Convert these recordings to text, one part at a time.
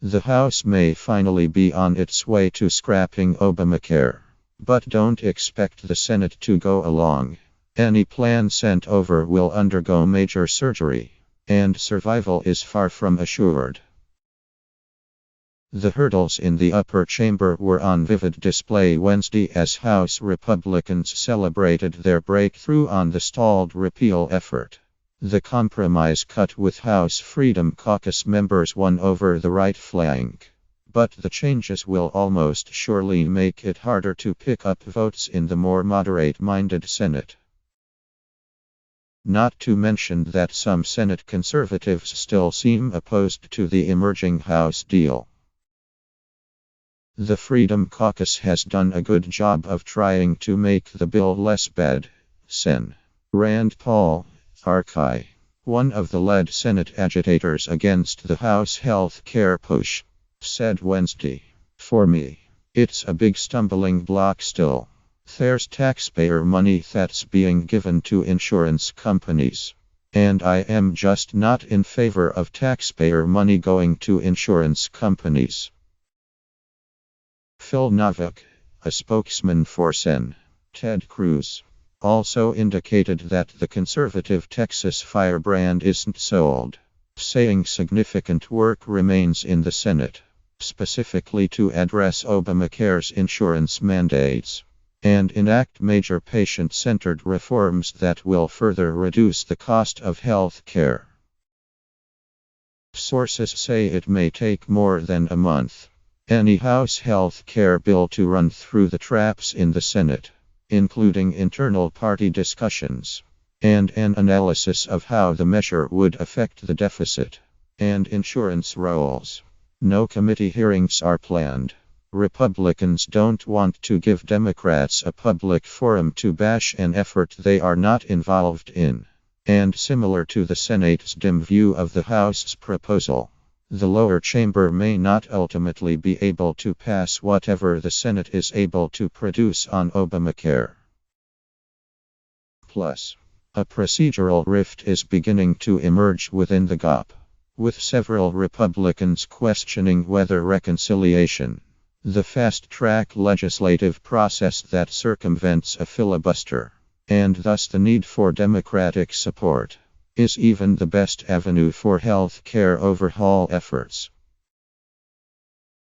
The House may finally be on its way to scrapping Obamacare. But don't expect the Senate to go along. Any plan sent over will undergo major surgery, and survival is far from assured. The hurdles in the upper chamber were on vivid display Wednesday as House Republicans celebrated their breakthrough on the stalled repeal effort. The compromise cut with House Freedom Caucus members won over the right flank. But the changes will almost surely make it harder to pick up votes in the more moderate-minded Senate. Not to mention that some Senate conservatives still seem opposed to the emerging House deal. The Freedom Caucus has done a good job of trying to make the bill less bad, Sen. Rand Paul, RK, one of the lead Senate agitators against the House health care push, said Wednesday. For me, it's a big stumbling block still. There's taxpayer money that's being given to insurance companies. And I am just not in favor of taxpayer money going to insurance companies. Phil Novick, a spokesman for Sen. Ted Cruz, also indicated that the conservative Texas firebrand isn't sold, saying significant work remains in the Senate, specifically to address Obamacare's insurance mandates and enact major patient-centered reforms that will further reduce the cost of health care. Sources say it may take more than a month. Any House health care bill to run through the traps in the Senate, including internal party discussions and an analysis of how the measure would affect the deficit and insurance rolls. No committee hearings are planned. Republicans don't want to give Democrats a public forum to bash an effort they are not involved in. And similar to the Senate's dim view of the House's proposal, the lower chamber may not ultimately be able to pass whatever the Senate is able to produce on Obamacare. Plus, a procedural rift is beginning to emerge within the GOP, with several Republicans questioning whether reconciliation, the fast-track legislative process that circumvents a filibuster, and thus the need for Democratic support, is even the best avenue for health care overhaul efforts.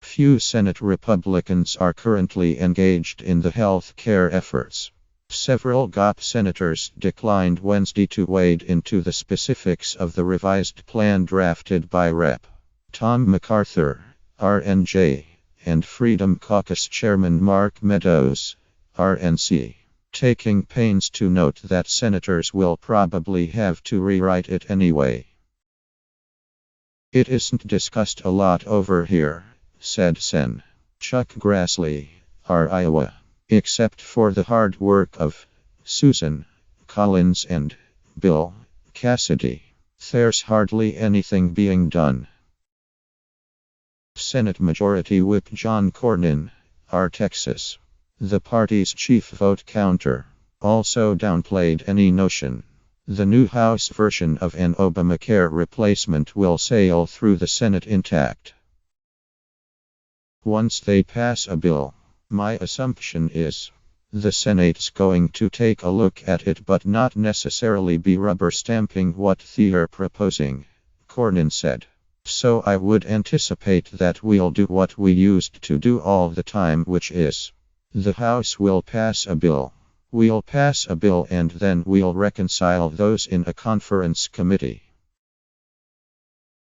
Few Senate Republicans are currently engaged in the health care efforts. Several GOP senators declined Wednesday to wade into the specifics of the revised plan drafted by Rep. Tom MacArthur, RNJ, and Freedom Caucus Chairman Mark Meadows, RNC, taking pains to note that senators will probably have to rewrite it anyway. It isn't discussed a lot over here, said Sen. Chuck Grassley, Iowa, except for the hard work of Susan Collins and Bill Cassidy. There's hardly anything being done. Senate Majority Whip John Cornyn, Texas, the party's chief vote counter, also downplayed any notion the new House version of an Obamacare replacement will sail through the Senate intact. Once they pass a bill, my assumption is the Senate's going to take a look at it but not necessarily be rubber stamping what they're proposing, Cornyn said. So I would anticipate that we'll do what we used to do all the time, which is the House will pass a bill. We'll pass a bill and then we'll reconcile those in a conference committee.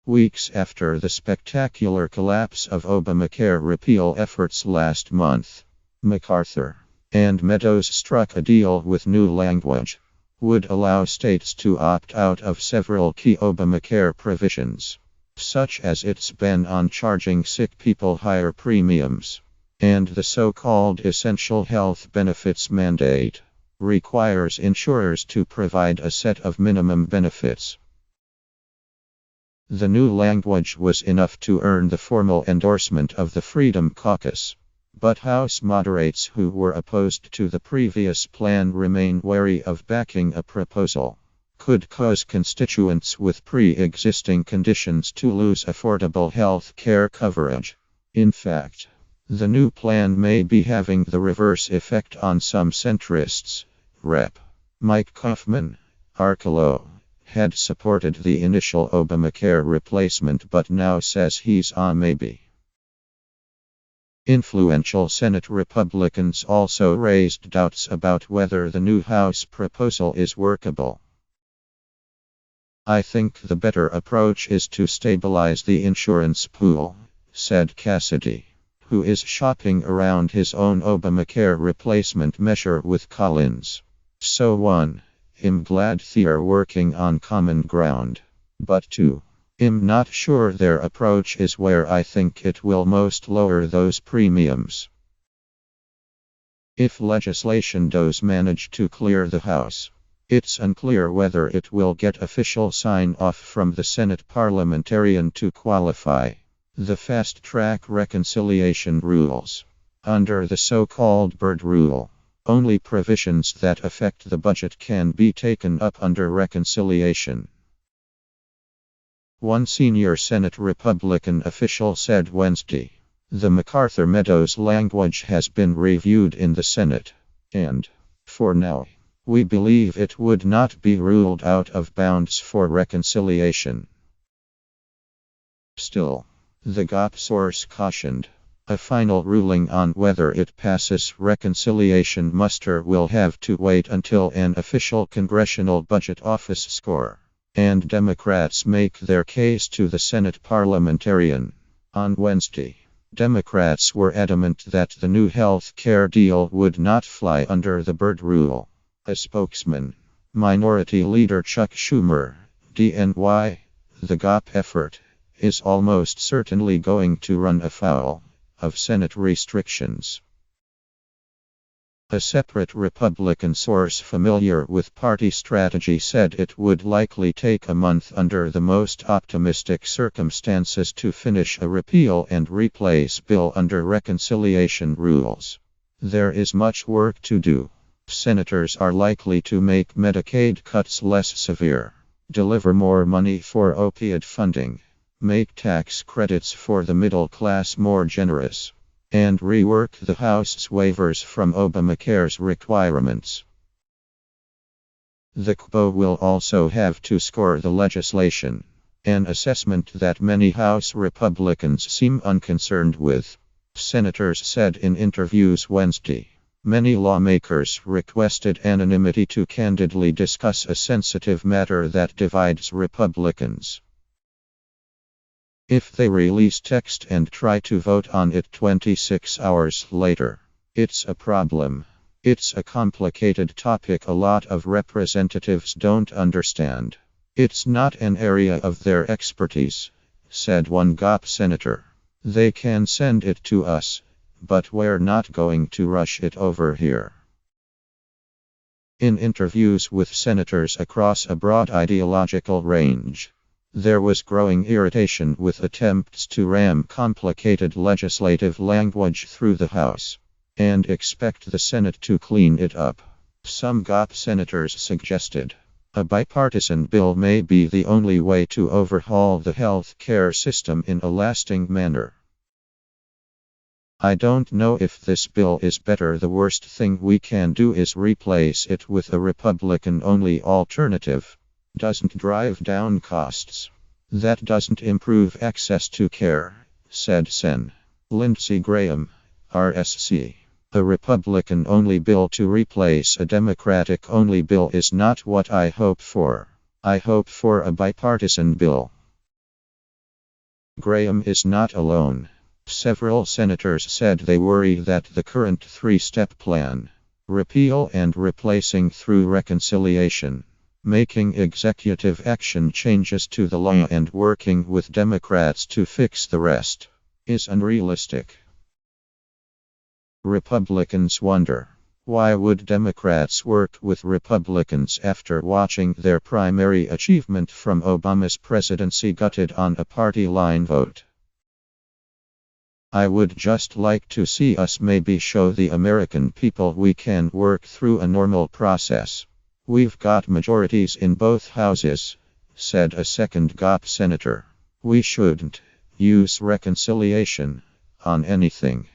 Weeks after the spectacular collapse of Obamacare repeal efforts last month, MacArthur and Meadows struck a deal with new language. Would allow states to opt out of several key Obamacare provisions, such as its ban on charging sick people higher premiums. And the so-called essential health benefits mandate requires insurers to provide a set of minimum benefits. The new language was enough to earn the formal endorsement of the Freedom Caucus, but House moderates who were opposed to the previous plan remain wary of backing a proposal could cause constituents with pre-existing conditions to lose affordable health care coverage. In fact, the new plan may be having the reverse effect on some centrists. Rep. Mike Kaufman, Arcalo, had supported the initial Obamacare replacement but now says he's on maybe. Influential Senate Republicans also raised doubts about whether the new House proposal is workable. "I think the better approach is to stabilize the insurance pool," said Cassidy, who is shopping around his own Obamacare replacement measure with Collins. "So 1. I'm glad they're working on common ground. But 2. I'm not sure their approach is where I think it will most lower those premiums." If legislation does manage to clear the House, it's unclear whether it will get official sign-off from the Senate parliamentarian to qualify. The fast-track reconciliation rules. Under the so-called Byrd Rule, only provisions that affect the budget can be taken up under reconciliation. One senior Senate Republican official said Wednesday, "The MacArthur-Meadows language has been reviewed in the Senate, and, for now, we believe it would not be ruled out of bounds for reconciliation." Still, the GOP source cautioned, a final ruling on whether it passes reconciliation muster will have to wait until an official Congressional Budget Office score and Democrats make their case to the Senate parliamentarian. On Wednesday, Democrats were adamant that the new health care deal would not fly under the Byrd Rule. A spokesman, Minority Leader Chuck Schumer, DNY, the GOP effort is almost certainly going to run afoul of Senate restrictions. A separate Republican source familiar with party strategy said it would likely take a month under the most optimistic circumstances to finish a repeal and replace bill under reconciliation rules. There is much work to do. Senators are likely to make Medicaid cuts less severe, deliver more money for opioid funding, make tax credits for the middle class more generous, and rework the House's waivers from Obamacare's requirements. The GOP will also have to score the legislation, an assessment that many House Republicans seem unconcerned with. Senators said in interviews Wednesday, many lawmakers requested anonymity to candidly discuss a sensitive matter that divides Republicans. If they release text and try to vote on it 26 hours later, it's a problem. It's a complicated topic a lot of representatives don't understand. It's not an area of their expertise, said one GOP senator. They can send it to us, but we're not going to rush it over here. In interviews with senators across a broad ideological range, there was growing irritation with attempts to ram complicated legislative language through the House and expect the Senate to clean it up. Some GOP senators suggested a bipartisan bill may be the only way to overhaul the health care system in a lasting manner. "I don't know if this bill is better. The worst thing we can do is replace it with a Republican-only alternative. Doesn't drive down costs. That doesn't improve access to care," said Sen. Lindsey Graham, RSC. "A Republican-only bill to replace a Democratic-only bill is not what I hope for. I hope for a bipartisan bill." Graham is not alone. Several senators said they worry that the current three-step plan, repeal and replacing through reconciliation, making executive action changes to the law and working with Democrats to fix the rest, is unrealistic. Republicans wonder, why would Democrats work with Republicans after watching their primary achievement from Obama's presidency gutted on a party line vote? "I would just like to see us maybe show the American people we can work through a normal process. "We've got majorities in both houses," said a second GOP senator. "We shouldn't use reconciliation on anything."